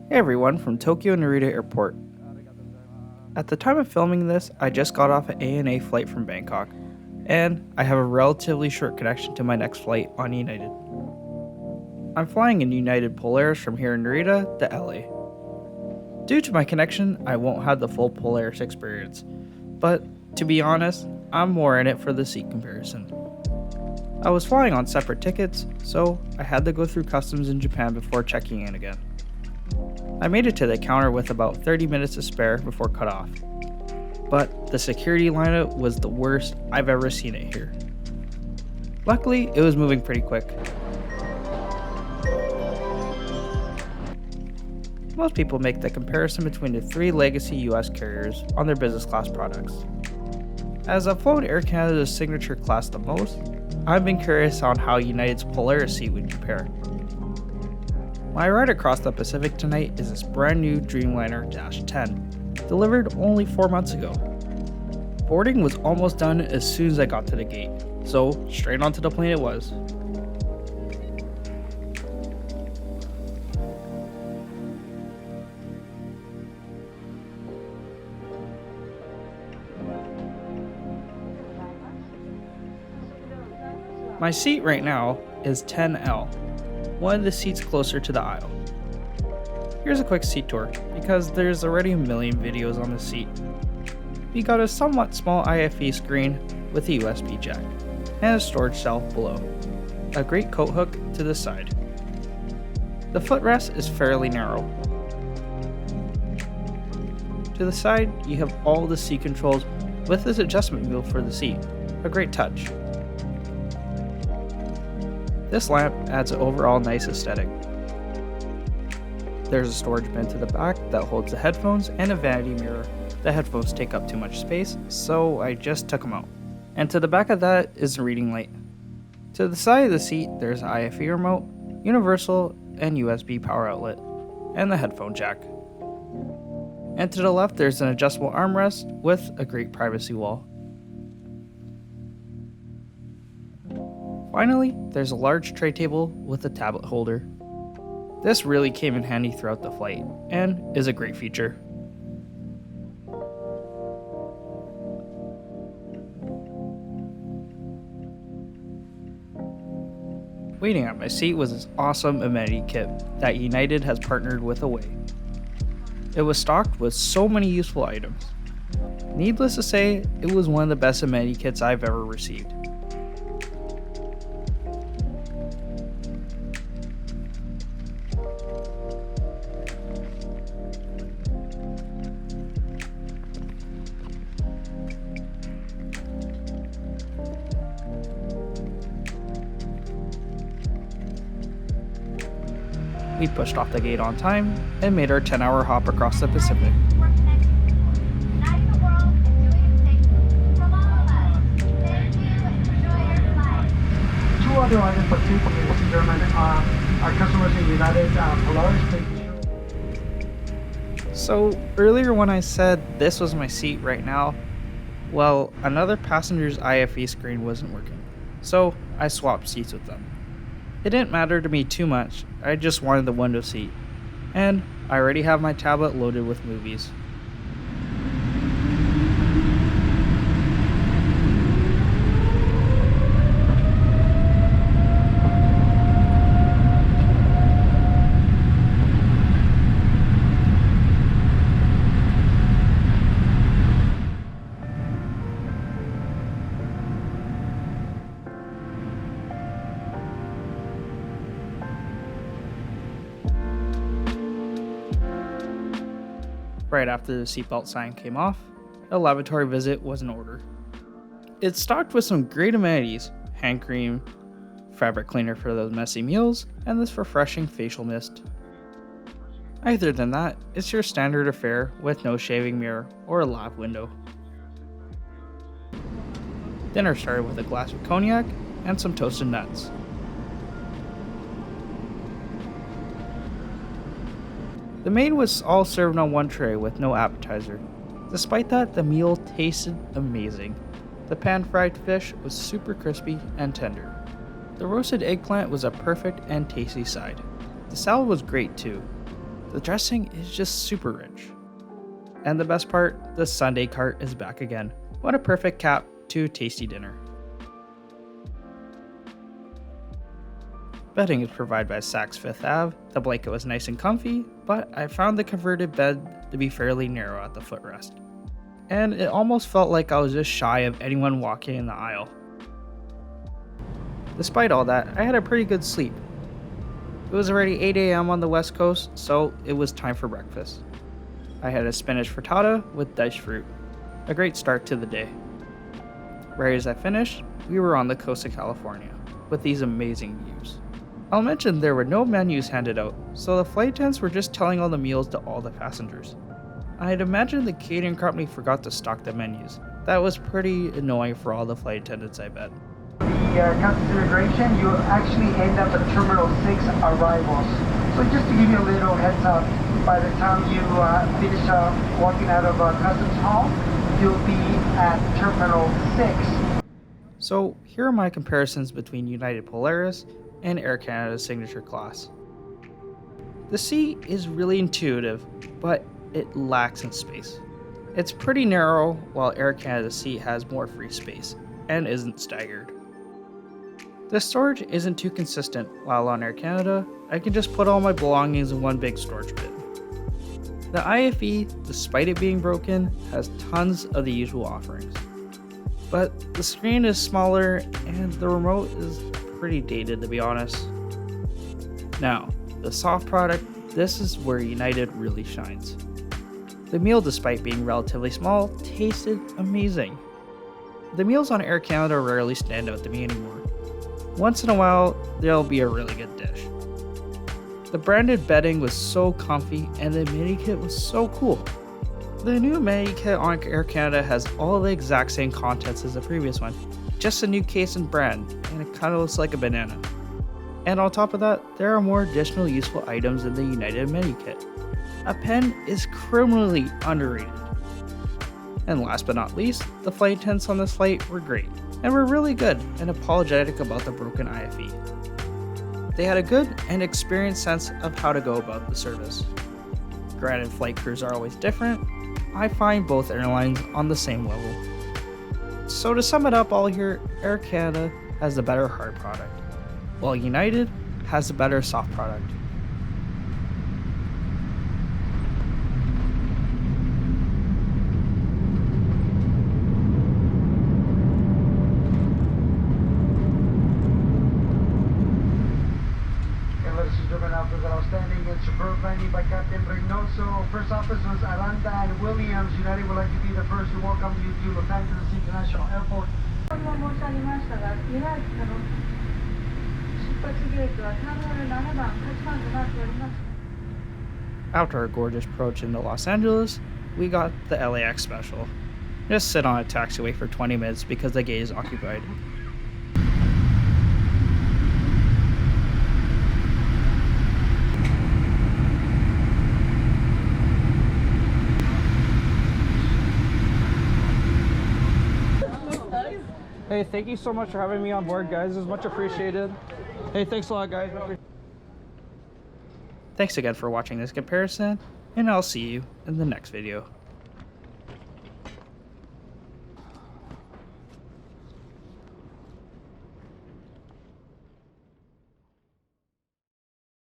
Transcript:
Hey everyone from Tokyo Narita Airport. At the time of filming this, I just got off an ANA flight from Bangkok, and I have a relatively short connection to my next flight on United. I'm flying in United Polaris from here in Narita to LA. Due to my connection, I won't have the full Polaris experience, but to be honest, I'm more in it for the seat comparison. I was flying on separate tickets, so I had to go through customs in Japan before checking in again. I made it to the counter with about 30 minutes to spare before cutoff, but the security lineup was the worst I've ever seen it here. Luckily, it was moving pretty quick. Most people make the comparison between the three legacy US carriers on their business class products. As I've flown Air Canada's signature class the most, I've been curious on how United's Polaris seat would compare. My ride across the Pacific tonight is this brand new Dreamliner Dash 10, delivered only 4 months ago. Boarding was almost done as soon as I got to the gate, so straight onto the plane it was. My seat right now is 10L, one of the seats closer to the aisle. Here's a quick seat tour, because there's already a million videos on the seat. We got a somewhat small IFE screen with a USB jack, and a storage cell below. A great coat hook to the side. The footrest is fairly narrow. To the side, you have all the seat controls with this adjustment wheel for the seat, a great touch. This lamp adds an overall nice aesthetic. There's a storage bin to the back that holds the headphones and a vanity mirror. The headphones take up too much space, so I just took them out. And to the back of that is a reading light. To the side of the seat, there's an IFE remote, universal and USB power outlet, and the headphone jack. And to the left, there's an adjustable armrest with a great privacy wall. Finally, there's a large tray table with a tablet holder. This really came in handy throughout the flight, and is a great feature. Waiting at my seat was this awesome amenity kit that United has partnered with Away. It was stocked with so many useful items. Needless to say, it was one of the best amenity kits I've ever received. We pushed off the gate on time and made our 10-hour hop across the Pacific. Two other items for two Mr. German our customers in United Polaris. So earlier when I said this was my seat right now, well, another passenger's IFE screen wasn't working, so I swapped seats with them. It didn't matter to me too much, I just wanted the window seat, and I already have my tablet loaded with movies. Right after the seatbelt sign came off, a lavatory visit was in order. It's stocked with some great amenities, hand cream, fabric cleaner for those messy meals, and this refreshing facial mist. Other than that, it's your standard affair with no shaving mirror or a lav window. Dinner started with a glass of cognac and some toasted nuts. The main was all served on one tray with no appetizer. Despite that, the meal tasted amazing. The pan-fried fish was super crispy and tender. The roasted eggplant was a perfect and tasty side. The salad was great too. The dressing is just super rich. And the best part, the Sunday cart is back again. What a perfect cap to a tasty dinner. Bedding is provided by Saks Fifth Ave. The blanket was nice and comfy, but I found the converted bed to be fairly narrow at the footrest. And it almost felt like I was just shy of anyone walking in the aisle. Despite all that, I had a pretty good sleep. It was already 8 a.m. on the West Coast, so it was time for breakfast. I had a spinach frittata with diced fruit. A great start to the day. Right as I finished, we were on the coast of California, with these amazing views. I'll mention there were no menus handed out, so the flight attendants were just telling all the meals to all the passengers. I'd imagine the catering company forgot to stock the menus. That was pretty annoying for all the flight attendants, I bet. The customs immigration, you actually end up at Terminal 6 arrivals. So just to give you a little heads up, by the time you finish walking out of customs hall, you'll be at Terminal 6. So here are my comparisons between United Polaris and Air Canada's signature class. The seat is really intuitive, but it lacks in space. It's pretty narrow, while Air Canada's seat has more free space and isn't staggered. The storage isn't too consistent, while on Air Canada, I can just put all my belongings in one big storage bin. The IFE, despite it being broken, has tons of the usual offerings. But the screen is smaller and the remote is pretty dated, to be honest. Now, the soft product, this is where United really shines. The meal, despite being relatively small, tasted amazing. The meals on Air Canada rarely stand out to me anymore. Once in a while, there'll be a really good dish. The branded bedding was so comfy and the mini kit was so cool. The new mini kit on Air Canada has all the exact same contents as the previous one, just a new case and brand, and it kind of looks like a banana. And on top of that, there are more additional useful items in the United mini kit. A pen is criminally underrated. And last but not least, the flight attendants on this flight were great, and were really good and apologetic about the broken IFE. They had a good and experienced sense of how to go about the service. Granted, flight crews are always different. I find both airlines on the same level. So to sum it up all here, Air Canada has the better hard product, while United has the better soft product. Outstanding and superb landing by Captain Reynoso. First office was Aranda and Williams. United would like to be the first to welcome you to Los Angeles International Airport. After our gorgeous approach into Los Angeles, we got the LAX special. Just sit on a taxiway for 20 minutes because the gate is occupied. Hey, thank you so much for having me on board, guys. It's much appreciated. Hey, thanks a lot, guys. Thanks again for watching this comparison, and I'll see you in the next video.